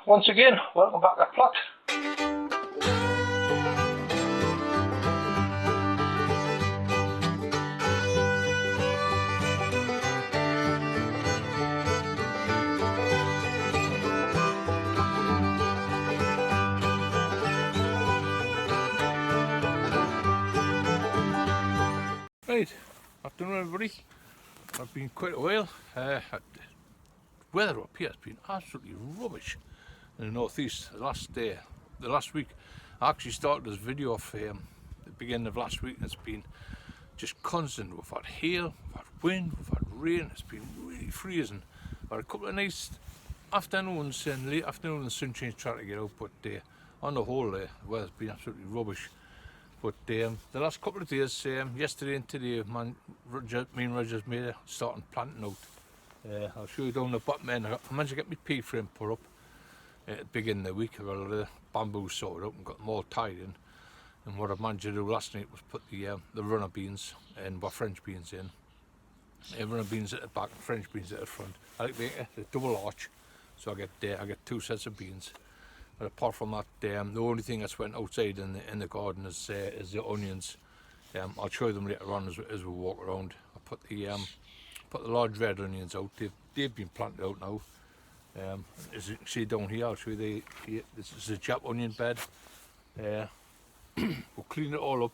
Once again, welcome back to Plot. Right, afternoon everybody. I've been quite a while. Weather up here has been absolutely rubbish in the northeast. The last week, I actually started this video off the beginning of last week, and it's been just constant. We've had hail, we've had wind, we've had rain. It's been really freezing. We've had a couple of nice afternoons and late afternoon, the sunshine trying to get out, but on the whole, the weather's been absolutely rubbish. But the last couple of days, yesterday and today, me and Roger's made a starting planting out. I'll show you down the bottom end. I managed to get my P frame put up at the beginning of the week. I got a lot of bamboo sorted out and got them all tied in. And what I managed to do last night was put the runner beans and French beans in. Runner beans at the back and French beans at the front. I like the double arch, so I get two sets of beans. But apart from that, the only thing that's went outside in the garden is the onions. I'll show you them later on as we walk around. I put the large red onions out. They've been planted out now. As you can see down here, I'll show you this is a Jap onion bed. We'll clean it all up.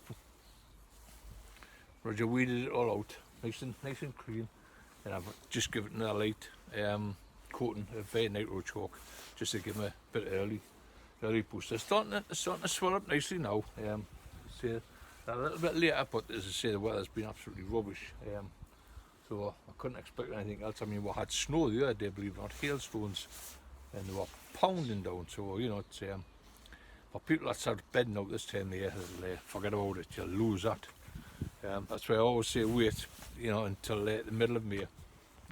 Roger weeded it all out, nice and clean, and I've just given it a light coating of nitro chalk just to give them a bit of early boost. They're starting to swell up nicely now. Say a little bit later, but as I say, the weather's been absolutely rubbish. So I couldn't expect anything else. I mean, we had snow the other day, believe it or not, hailstones, and they were pounding down. So you know, it's for people that start bedding out this time of year, forget about it. You'll lose that. That's why I always say wait, you know, until the middle of May.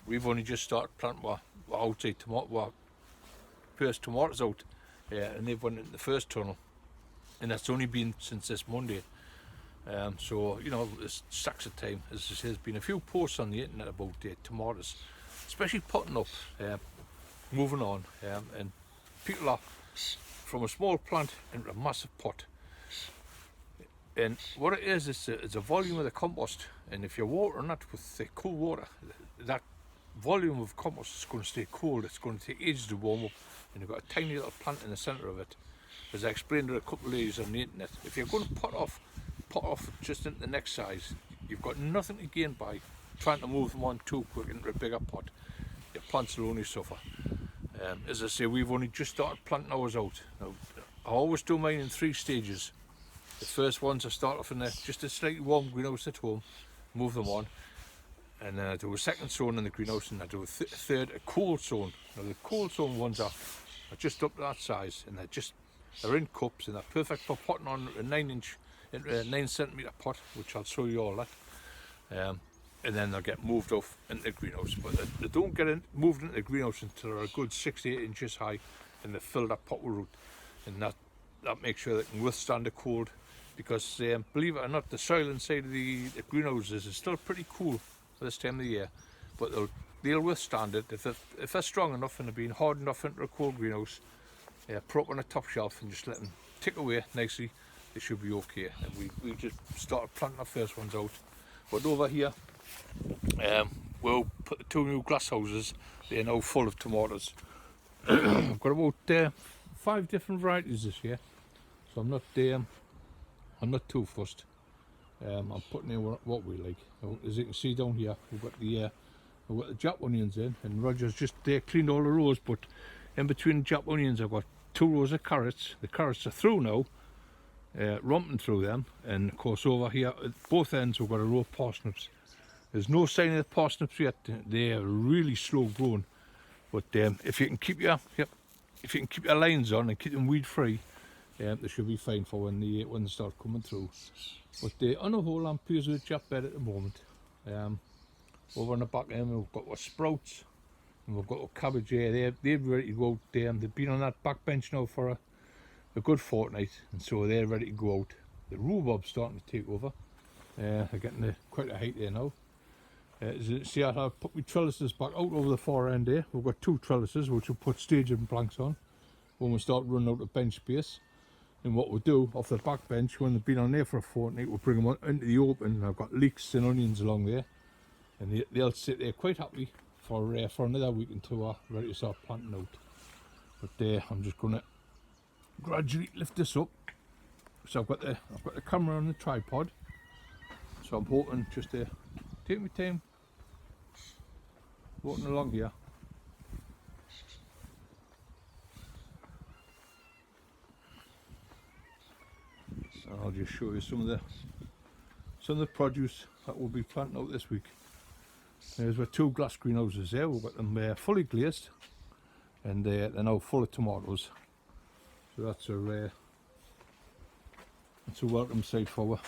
We've only just started planting our outside first tomatoes out, and they've went into the first tunnel, and that's only been since this Monday. So you know, there's stacks of time. As I say, there's been a few posts on the internet about tomatoes, especially potting up, moving on, and people are from a small plant into a massive pot. And what it is, it's a volume of the compost, and if you're watering that with cool water, that volume of compost is going to stay cold. It's going to take ages to warm up, and you've got a tiny little plant in the centre of it. As I explained to a couple of ladies on the internet, if you're going to pot off just into the next size, you've got nothing to gain by trying to move them on too quick into a bigger pot. Your plants will only suffer. As I say, we've only just started planting ours out. Now, I always do mine in 3 stages. The first ones I start off in just a slightly warm greenhouse at home, move them on, and then I do a second zone in the greenhouse, and I do a third, a cold zone. Now the cold zone ones are just up to that size, and they're in cups, and they're perfect for potting on a 9 centimetre pot, which I'll show you all that. And then they'll get moved off into the greenhouse, but they don't get moved into the greenhouse until they're a good 6 to 8 inches high, and they fill that pot with root, and that makes sure they can withstand the cold. Because believe it or not, the soil inside of the greenhouses is still pretty cool for this time of the year, but they'll withstand it if they're strong enough and they're being hard enough into a cold greenhouse. Put up on a top shelf and just let them tick away nicely. They should be okay. And we just started planting our first ones out. But over here, we'll put the 2 new glass houses. They're now full of tomatoes. I've got about 5 different varieties this year, so I'm not too fussed. I'm putting in what we like. As you can see down here, we've got the Jap onions in, and Roger's just cleaned all the rows, but in between the Jap onions I've got 2 rows of carrots. The carrots are through now, romping through them, and of course over here at both ends we've got a row of parsnips. There's no sign of the parsnips yet. They're really slow growing, but if you can keep your lines on and keep them weed free, they should be fine for when they start coming through. But on the whole, I'm pleased with the Jap bed at the moment. Over on the back end we've got our sprouts, and we've got our cabbage here. They're ready to go out. They've been on that back bench now for a good fortnight, and so they're ready to go out. The rhubarb's starting to take over. They're getting quite a height there now. As you see, I've put my trellises back out over the far end there. We've got 2 trellises which we'll put staging planks on. when we start running out of bench space. And what we'll do off the back bench, when they've been on there for a fortnight, we'll bring them into the open. I've got leeks and onions along there, and they'll sit there quite happy for another week until we're ready to start planting out. But I'm just going to gradually lift this up. So I've got the camera on the tripod, so I'm hoping just to take my time walking along here. And I'll just show you some of the produce that we'll be planting out this week. There's our 2 glass greenhouses there. We've got them fully glazed, and they're now full of tomatoes. So that's a welcome sight for us.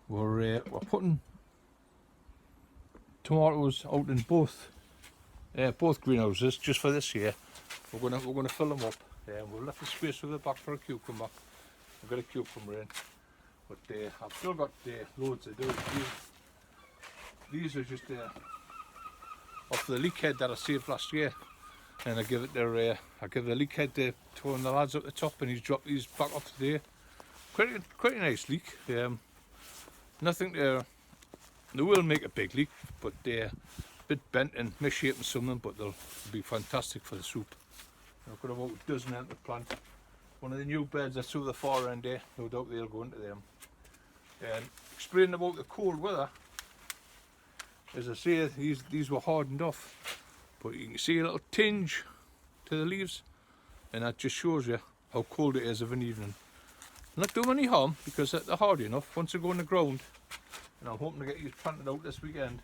We're putting tomatoes out in both greenhouses just for this year. We're gonna fill them up. We'll left the space with the back for a cucumber. I've got a cucumber in, but I've still got loads to do. These are just off the leek head that I saved last year, and I give the leek head to one of the lads up the top, and he's dropped these back up today. Quite a nice leek. Nothing there. They will make a big leek, but they're a bit bent and misshapen something, but they'll be fantastic for the soup. I've got about a dozen out the plant. One of the new beds that's over the far end there, no doubt they'll go into them. And explaining about the cold weather, as I say, these were hardened off, but you can see a little tinge to the leaves, and that just shows you how cold it is of an evening. Not doing any harm because they're hard enough once they go in the ground, and I'm hoping to get these planted out this weekend.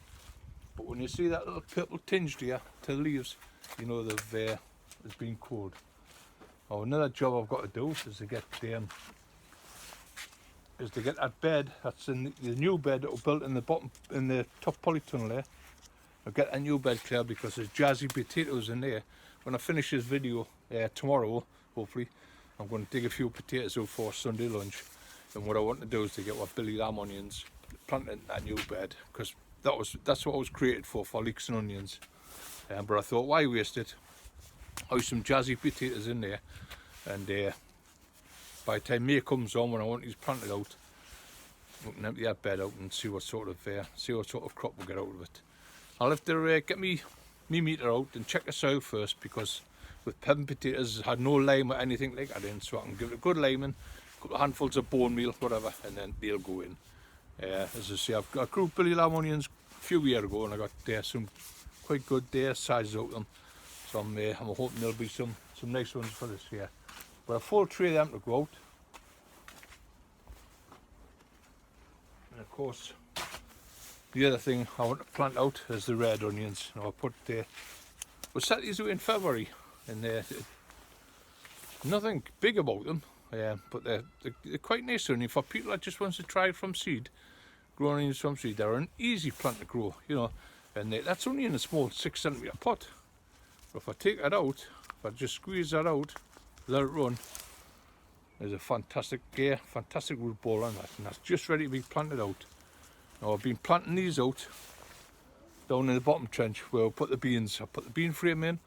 But when you see that little purple tinge to the leaves, you know it's been cold. Oh, another job I've got to do is to get that bed that's in the new bed that was built in the top polytunnel there. I'll get a new bed clear because there's jazzy potatoes in there. When I finish this video tomorrow, hopefully, I'm going to dig a few potatoes out for Sunday lunch. And what I want to do is to get what Billy Lamb onions planted in that new bed, because that's what I was created for leeks and onions. But I thought, why waste it? I have some jazzy potatoes in there, and by the time May comes on, when I want these planted out, we can empty that bed out and see what sort of crop we'll get out of it. I'll have to get me meter out and check the soil first, because with pepper potatoes I had no lime or anything like that in, so I can give it a good liming, a couple of handfuls of bone meal, whatever, and then they'll go in. As I say, I grew Billy Lamb onions a few years ago, and I got some quite good sizes out of them. So I'm hoping there'll be some nice ones for this year. But a full tray of them to go out. And of course, the other thing I want to plant out is the red onions. Now we set these out in February, and nothing big about them, but they're quite nice onion for people that just wants to try it from seed. Growing onions from seed, they're an easy plant to grow, you know, and that's only in a small 6 centimetre pot. But if I take that out, if I just squeeze that out, let it run, there's a fantastic root ball on that, and that's just ready to be planted out. Now I've been planting these out down in the bottom trench where I put the beans. I put the bean frame in.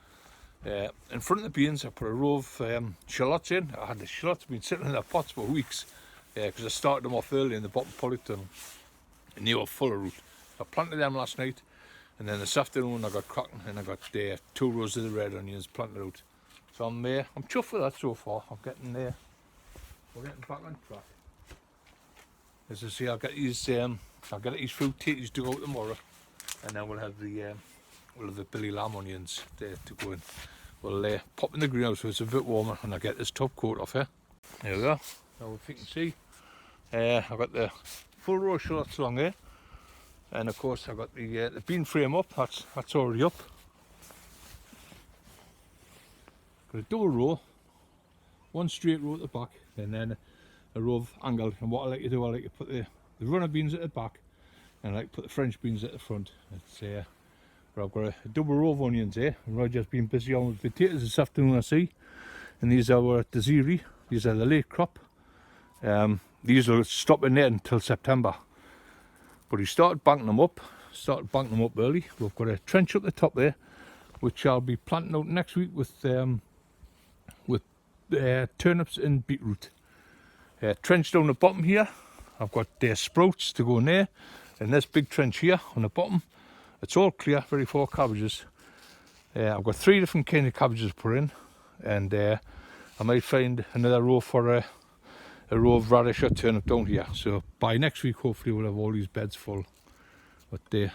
In front of the beans I put a row of shallots in. I had the shallots been sitting in their pots for weeks, because I started them off early in the bottom polytunnel, and they were full of root. I planted them last night, and then this afternoon I got cracking, and I got 2 rows of the red onions planted out. So I'm chuffed with that so far. I'm getting there. We're getting back on track. As I say, I'll get these fruit tatties dug out tomorrow, and then we'll have the Billy Lamb onions there to go in. We'll pop in the greenhouse so it's a bit warmer, and I'll get this top coat off here. There we go. Now if you can see, I've got the full row of shallots along there, and of course I've got the bean frame up. That's already up. Got a double row, one straight row at the back, and then a row of angled. And what I like to do, I like to put the runner beans at the back, and I like to put the French beans at the front. It's I've got a double row of onions here, and Roger's been busy on with potatoes this afternoon, I see. And these are our Desiree. These are the late crop. These will stop in there until September. But he started banking them up early. We've got a trench up the top there, which I'll be planting out next week with turnips and beetroot. Trench down the bottom here, I've got sprouts to go in there, and this big trench here on the bottom, it's all clear, ready for cabbages. I've got 3 different kind of cabbages to put in, and I might find another row for a row of radish or turnip down here. So by next week, hopefully, we'll have all these beds full. But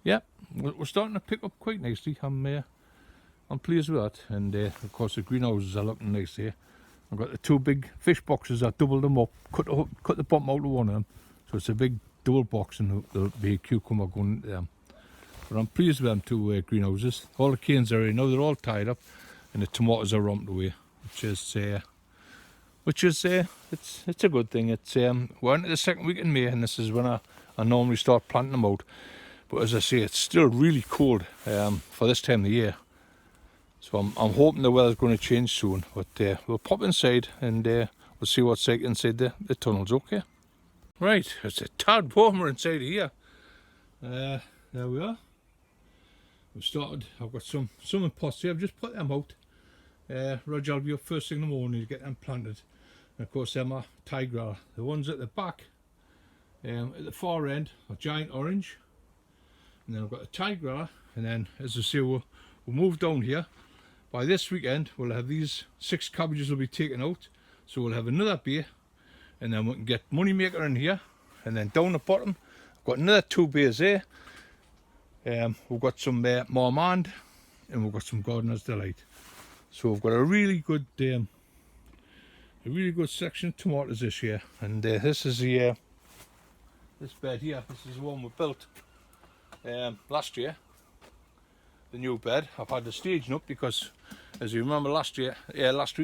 yeah, we're starting to pick up quite nicely. I'm pleased with that, and of course the greenhouses are looking nice here. I've got the 2 big fish boxes. I doubled them up, cut the bottom out of one of them, so it's a big double box, and there'll be a cucumber going into them. But I'm pleased with them 2 greenhouses. All the canes are in now; they're all tied up, and the tomatoes are romped away, which is it's a good thing. It's we're into the 2nd week in May, and this is when I normally start planting them out. But as I say, it's still really cold for this time of the year. So I'm hoping the weather's going to change soon. But we'll pop inside and we'll see what's like inside the tunnels, okay? Right, it's a tad warmer inside of here. There we are. We've started, I've got some in pots here, I've just put them out. Roger will be up first thing in the morning to get them planted. And of course them are tiger. The ones at the back, at the far end, are giant orange. And then I've got the tiger, and then as I say, we'll move down here. By this weekend, we'll have these 6 cabbages will be taken out. So we'll have another bay, and then we can get Moneymaker in here. And then down the bottom, I've got another 2 bays there. We've got some Marmande, and we've got some Gardener's Delight. So we've got a really good section of tomatoes this year. And this is the this bed here. This is the one we built last year. The new bed. I've had the staging up because, as you remember, last week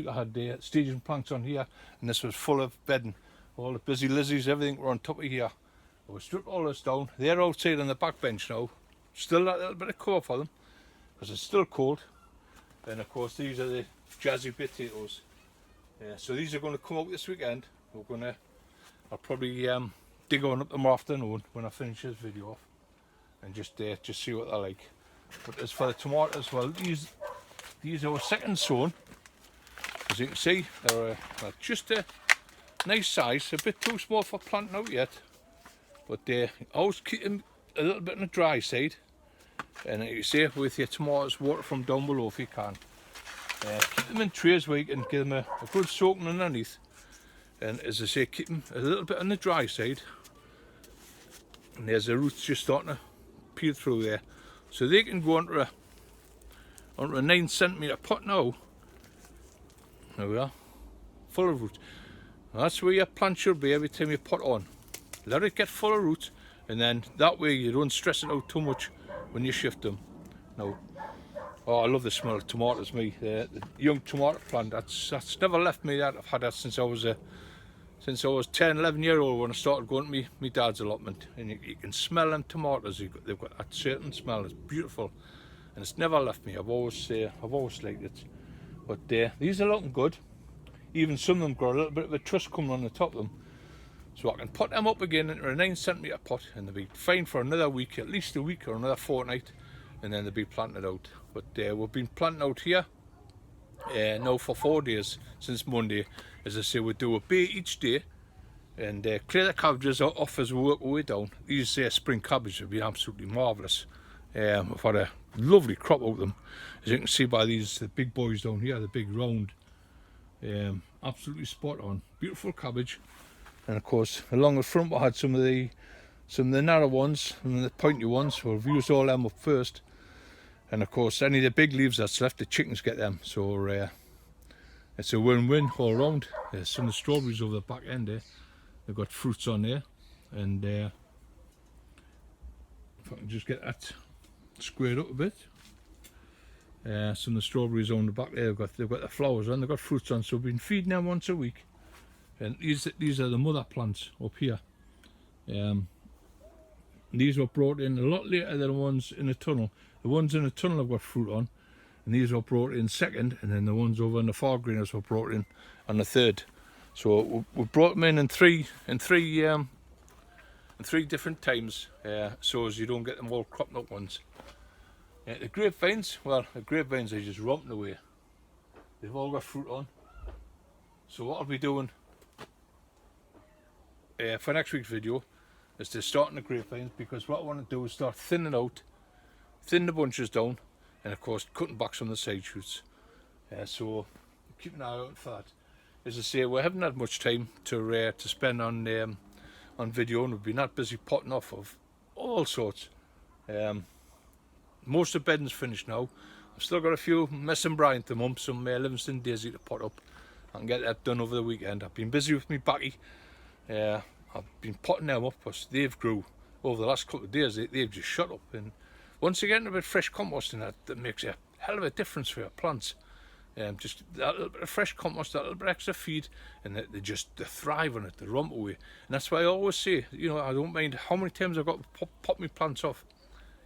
I had staging planks on here, and this was full of bedding. All the busy lizzies, everything were on top of here. We stripped all this down. They're outside on the back bench now. Still that little bit of cover for them because it's still cold. And of course these are the jazzy potatoes. So these are going to come out this weekend. I'll probably dig on up tomorrow afternoon when I finish this video off, and just see what they're like. But as for the tomatoes, well, these are our second sown. As you can see, they're just a nice size, a bit too small for planting out yet. But I always keep them a little bit on the dry side. And like you say, with your tomatoes, water from down below if you can. Keep them in trays where you can give them a good soaking underneath. And as I say, keep them a little bit on the dry side. And there's the roots just starting to peel through there. So they can go onto a 9cm pot now. There we are, full of roots. Now that's where your plant should be every time you pot on. Let it get full of roots, and then that way you don't stress it out too much when you shift them. Now, oh, I love the smell of tomatoes. The young tomato plant, that's never left me. That I've had that since I was 10, 11 year old when I started going to my dad's allotment, and you can smell them tomatoes. They've got that certain smell. It's beautiful, and it's never left me. I've always liked it. But these are looking good. Even some of them got a little bit of a truss coming on the top of them, so I can put them up again into a 9cm pot, and they'll be fine for another week, at least a week or another fortnight, and then they'll be planted out. But we've been planting out here now for 4 days since Monday. As I say, we do a bay each day and clear the cabbages off as we work our way down. These spring cabbages have been absolutely marvellous. I've had a lovely crop out of them, as you can see by the big boys down here, the big round, absolutely spot on, beautiful cabbage. And of course along the front we had some of the narrow ones and the pointy ones, so we've used all them up first. And of course any of the big leaves that's left, the chickens get them, so it's a win-win all around. There's some of the strawberries over the back end there, they've got fruits on there, and if I can just get that squared up a bit. Some of the strawberries on the back there, they've got the flowers on, they've got fruits on, so we've been feeding them once a week. And these are the mother plants up here. These were brought in a lot later than the ones in the tunnel. The ones in the tunnel have got fruit on, and these were brought in second, and then the ones over in the far greenhouse were brought in on the third. So we brought them in three different times, so as you don't get them all cropped up ones. The grapevines, well, the grapevines are just romping away. They've all got fruit on. So what I'll be doing for next week's video is to start in the grapevines, because what I want to do is start thin the bunches down, and of course cutting back some of the side shoots. So keep an eye out for that. As I say, we haven't had much time to spend on video, and we've been that busy potting off of all sorts. Most of the bedding's finished now. I've still got a few messing brine to mum, some Livingston Daisy to pot up. I can get that done over the weekend. I've been busy with me backy. I've been potting them up because they've grew over the last couple of days. They've just shot up, and once you get a bit of fresh compost in that makes a hell of a difference for your plants. Just that little bit of fresh compost, that little bit of extra feed, and they thrive on it, they romp away. And that's why I always say, you know, I don't mind how many times I've got to pot my plants off,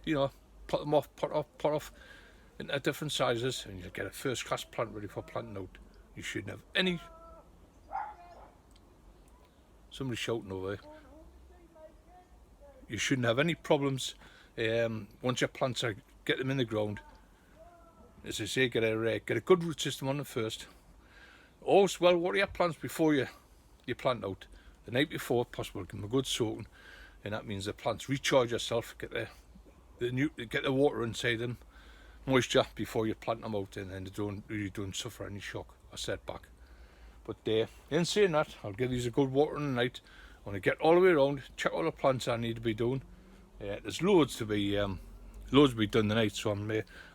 you know, pot them off, pot off into different sizes, and you get a first class plant ready for planting out. You shouldn't have any. Somebody's shouting over there. You shouldn't have any problems once your plants get them in the ground. As I say, get a good root system on them first. Always well water your plants before you plant out. The night before, possible, give them a good soaking, and that means the plants recharge yourself, get the water inside them, moisture before you plant them out, and then they don't suffer any shock or setback. But in saying that, I'll give these a good water in the night. I want to get all the way around, check all the plants I need to be doing. There's loads to be done tonight, so I'm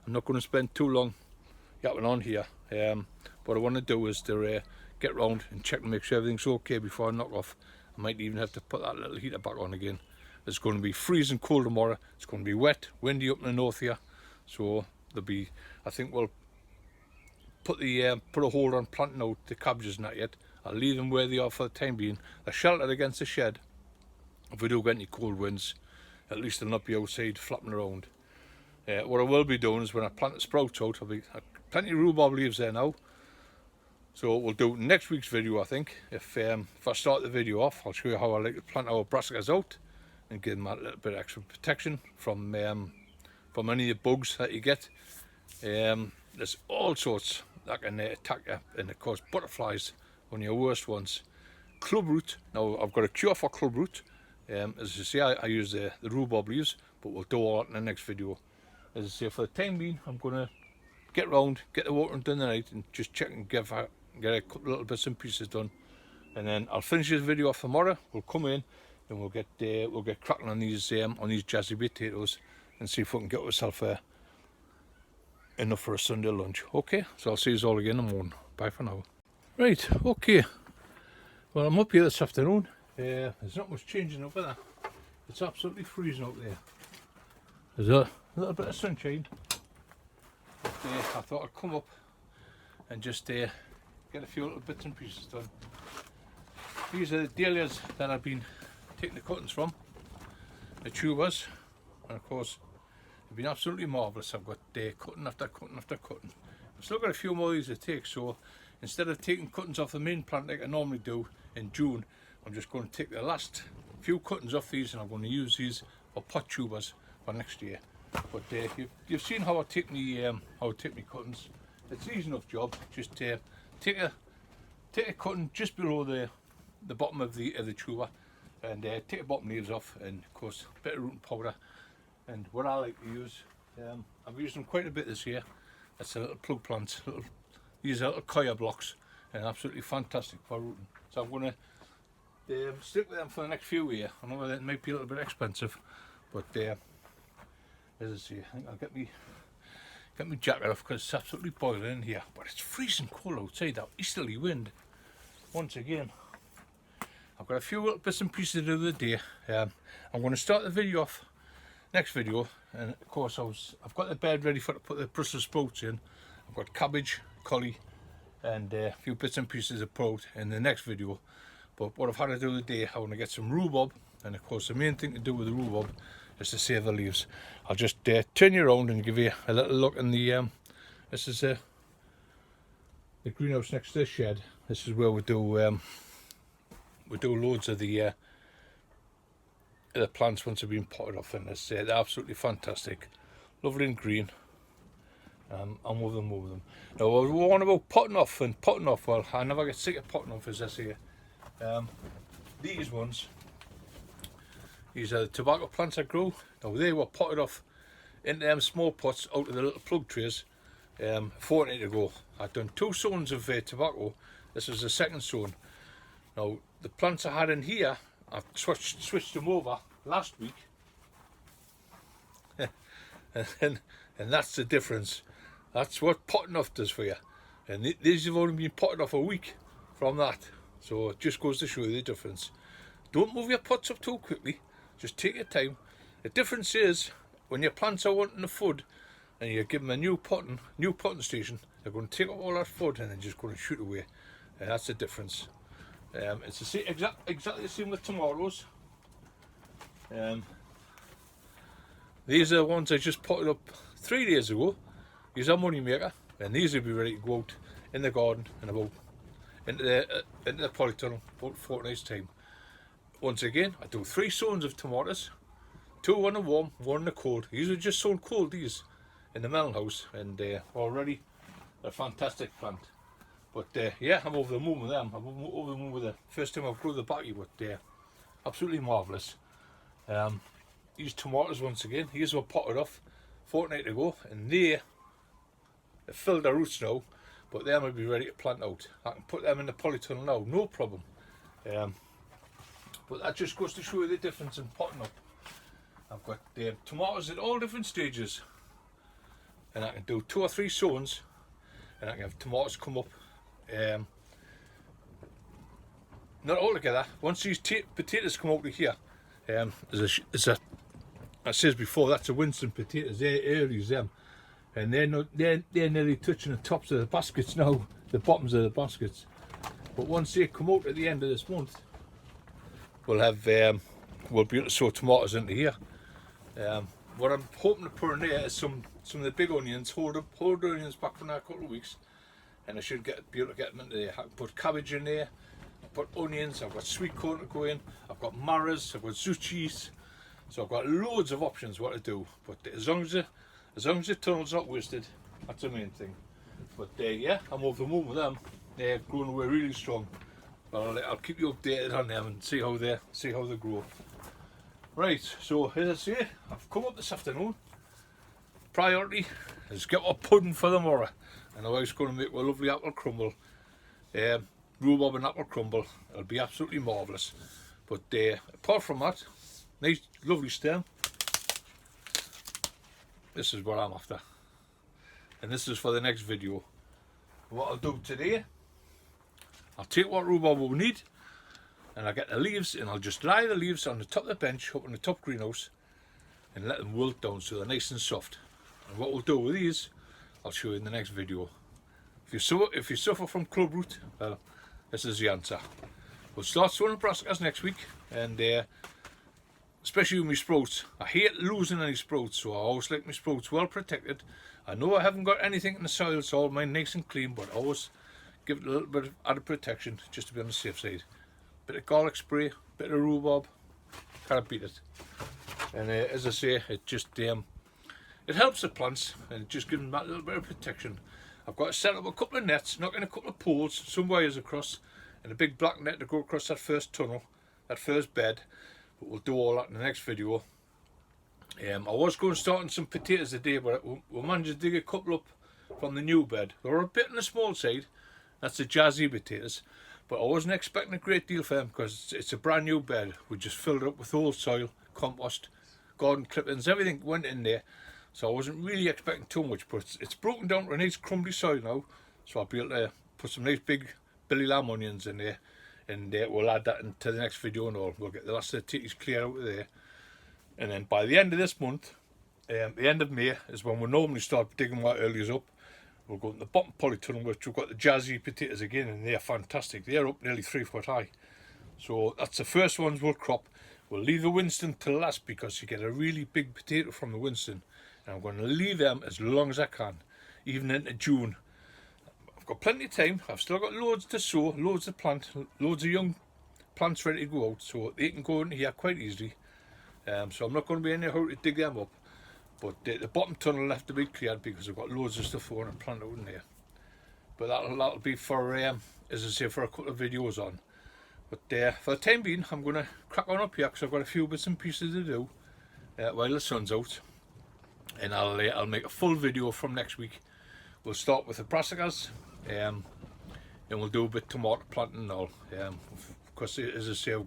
not going to spend too long yapping on here. What I want to do is to get round and check and make sure everything's okay before I knock off. I might even have to put that little heater back on again. It's going to be freezing cold tomorrow. It's going to be wet, windy up in the north here, so I think we'll put a hold on planting out the cabbages and that yet. I'll leave them where they are for the time being. They're sheltered against the shed. If we do get any cold winds, at least they'll not be outside flapping around. What I will be doing is when I plant the sprouts out, I'll be plenty of rhubarb leaves there now. So we'll do next week's video, I think. If I start the video off, I'll show you how I like to plant our brassicas out and give them a little bit of extra protection from any of the bugs that you get. There's all sorts that can attack you, and of course butterflies, one of your worst ones. Clubroot. Now I've got a cure for clubroot. As you see, I use the rhubarb leaves, but we'll do all that in the next video. As I say, for the time being, I'm going to get round, get the watering done tonight, and just check and get a couple of little bits and pieces done. And then I'll finish this video off tomorrow. We'll come in and we'll get cracking on these jazzy potatoes and see if we can get ourselves enough for a Sunday lunch. Okay, so I'll see you all again in the morning. Bye for now. Right, okay. Well, I'm up here this afternoon. There's not much changing up there. It's absolutely freezing up there. There's a little bit of sunshine. But, I thought I'd come up and just get a few little bits and pieces done. These are the dahlias that I've been taking the cuttings from, the tubers, and of course they've been absolutely marvellous. I've got cutting after cutting after cutting. I've still got a few more of these to take, so instead of taking cuttings off the main plant like I normally do in June, I'm just going to take the last few cuttings off these, and I'm going to use these for pot tubers for next year. But you've seen how I take me cuttings. It's an easy enough job. Just take a cutting just below the bottom of the tuber, and take the bottom leaves off, and of course a bit of rooting powder. And what I like to use, I've used them quite a bit this year. It's a little plug plants. These are little coir blocks, and absolutely fantastic for rooting. So I'm going to stick with them for the next few years. I know that might be a little bit expensive, but as I say, I think I'll get me jacket off because it's absolutely boiling in here. But it's freezing cold outside. That easterly wind. Once again, I've got a few little bits and pieces to do the day. I'm going to start the video off. Next video, and of course I've got the bed ready to put the Brussels sprouts in. I've got cabbage, collie, and a few bits and pieces of pot in the next video. But what I've had to do today, I want to get some rhubarb, and of course the main thing to do with the rhubarb is to save the leaves. I'll just turn you around and give you a little look in the this is the greenhouse next to the shed. This is where we do loads of the plants once they've been potted off, and they're absolutely fantastic, lovely and green. I'll move them. Now, I was warned about potting off, well, I never get sick of potting off, as I say. These ones, these are the tobacco plants I grew. Now, they were potted off into them small pots out of the little plug trays a fortnight ago. I'd done 2 sows of tobacco. This was the second sow. Now, the plants I had in here, I've switched them over last week. and that's the difference. That's what potting off does for you. And these have only been potted off a week from that. So it just goes to show you the difference. Don't move your pots up too quickly. Just take your time. The difference is when your plants are wanting the food and you give them a new potting station, they're going to take up all that food and they're just going to shoot away. And that's the difference. It's the same, exactly the same with tomatoes. These are the ones I just potted up 3 days ago. These are money maker, and these will be ready to go out in the garden in about into the polytunnel about 4 nights time. Once again, I do 3 sowings of tomatoes, 2 on the warm, 1 on the cold. These are just sown cold, these in the melon house, and already a fantastic plant. But yeah, I'm over the moon with them. I'm over the moon with the first time I've grown the backy, but absolutely marvellous. These tomatoes, once again, these were potted off a fortnight ago, and they've filled their roots now, but they might be ready to plant out. I can put them in the polytunnel now, no problem. But that just goes to show you the difference in potting up. I've got tomatoes at all different stages, and I can do 2 or 3 sowings, and I can have tomatoes come up. Not all together. Once these potatoes come out of here, I says before, that's a Winston potatoes. They're early as them, and they're nearly touching the tops of the baskets now, the bottoms of the baskets. But once they come out at the end of this month, we'll be able to sow tomatoes into here. What I'm hoping to put in there is some of the big onions, hold onions back for a couple of weeks, and I should be able to get them into there. I can put cabbage in there, I've put onions, I've got sweet corn to go in, I've got maras, I've got zucchinis, so I've got loads of options what to do. But as long as the tunnel's not wasted, that's the main thing. But yeah, I'm over the moon with them. They're growing away really strong. But I'll keep you updated on them and see how they grow. Right, so as I say, I've come up this afternoon. Priority is get our pudding for tomorrow, and I'm always going to make a lovely apple crumble, rhubarb and apple crumble. It'll be absolutely marvellous. But apart from that, nice lovely stem. This is what I'm after, and this is for the next video. What I'll do today, I'll take what rhubarb we need, and I'll get the leaves, and I'll just dry the leaves on the top of the bench up in the top greenhouse and let them wilt down so they're nice and soft. And what we'll do with these, I'll show you in the next video. If you suffer from club root, well, this is the answer. We'll start sowing brassicas next week, and especially with my sprouts. I hate losing any sprouts, so I always like my sprouts well protected. I know I haven't got anything in the soil, so all mine nice and clean, but I always give it a little bit of added protection just to be on the safe side. Bit of garlic spray, bit of rhubarb, can't beat it. And as I say, it just it helps the plants, and it just gives them that little bit of protection. I've got to set up a couple of nets, knock in a couple of poles, some wires across, and a big black net to go across that first tunnel, that first bed. But we'll do all that in the next video. I was going to start on some potatoes today, but we managed to dig a couple up from the new bed. They were a bit on the small side. That's the jazzy potatoes, but I wasn't expecting a great deal for them because it's a brand new bed. We just filled it up with old soil, compost, garden clippings, everything went in there. So I wasn't really expecting too much, but it's broken down to a nice crumbly soil now. So I'll be able to put some nice big Billy Lamb onions in there, and we'll add that into the next video and all. We'll get the last of the titties clear out of there. And then by the end of this month, the end of May, is when we normally start digging our earlies up. We'll go in the bottom polytunnel, which we've got the jazzy potatoes again, and they're fantastic. They're up nearly 3 foot high. So that's the first ones we'll crop. We'll leave the Winston till last because you get a really big potato from the Winston. And I'm going to leave them as long as I can, even into June. I've got plenty of time. I've still got loads to sow, loads to plant, loads of young plants ready to go out, so they can go in here quite easily. So I'm not going to be in a hurry to dig them up. But the bottom tunnel left to be cleared because I've got loads of stuff I want to plant out in there. But that'll be for, as I say, for a couple of videos on. But for the time being, I'm going to crack on up here because I've got a few bits and pieces to do while the sun's out. And I'll make a full video from next week. We'll start with the brassicas, and we'll do a bit of tomato planting and all. Because as I say, I've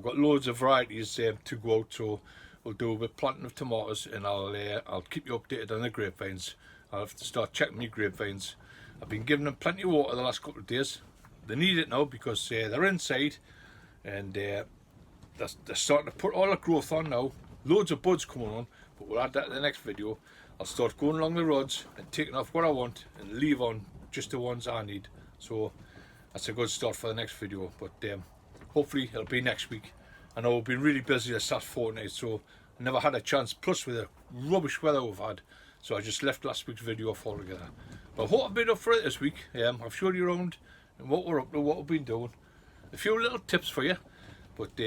got loads of varieties to go out, so we'll do a bit of planting of tomatoes, and I'll keep you updated on the grapevines. I'll have to start checking my grapevines. I've been giving them plenty of water the last couple of days. They need it now because they're inside, and they're starting to put all the growth on now. Loads of buds coming on, but we'll add that in the next video. I'll start going along the rods and taking off what I want and leave on just the ones I need. So that's a good start for the next video. But hopefully it'll be next week. I know we've been really busy this last fortnight, so I never had a chance. Plus with the rubbish weather we've had, so I just left last week's video off altogether. But I hope I've been up for it this week. I've showed you around and what we're up to, what we've been doing. A few little tips for you. But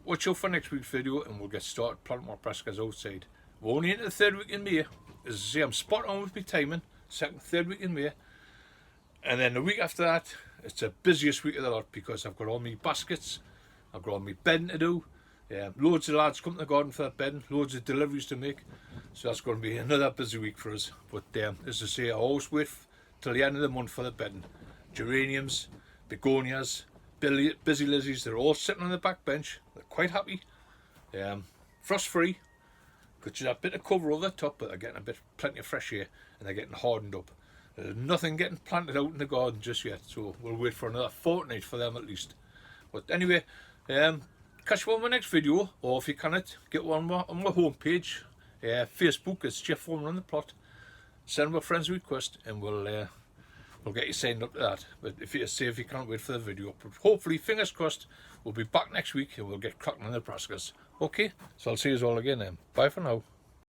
watch out for next week's video, and we'll get started planting more brassicas outside. We're only into the 3rd week in May. As I say, I'm spot on with my timing. 2nd, 3rd week in May. And then the week after that, it's the busiest week of the lot because I've got all my baskets, I've got all my bedding to do. Loads of lads come to the garden for that bedding, loads of deliveries to make. So that's going to be another busy week for us. But as I say, I always wait till the end of the month for the bedding. Geraniums, begonias, busy lizzies, they're all sitting on the back bench. They're quite happy. Frost free. Got just a bit of cover over the top, but they're getting plenty of fresh air, and they're getting hardened up. There's nothing getting planted out in the garden just yet, so we'll wait for another fortnight for them at least. But anyway, catch you on my next video, or if you cannot, get one on my homepage. Facebook, it's Jeff Foreman on the Plot. Send my friends a request, and we'll get you signed up to that. But if you can't wait for the video, but hopefully, fingers crossed, we'll be back next week and we'll get cracking on the brassicas. Okay, so I'll see you all again then. Bye for now.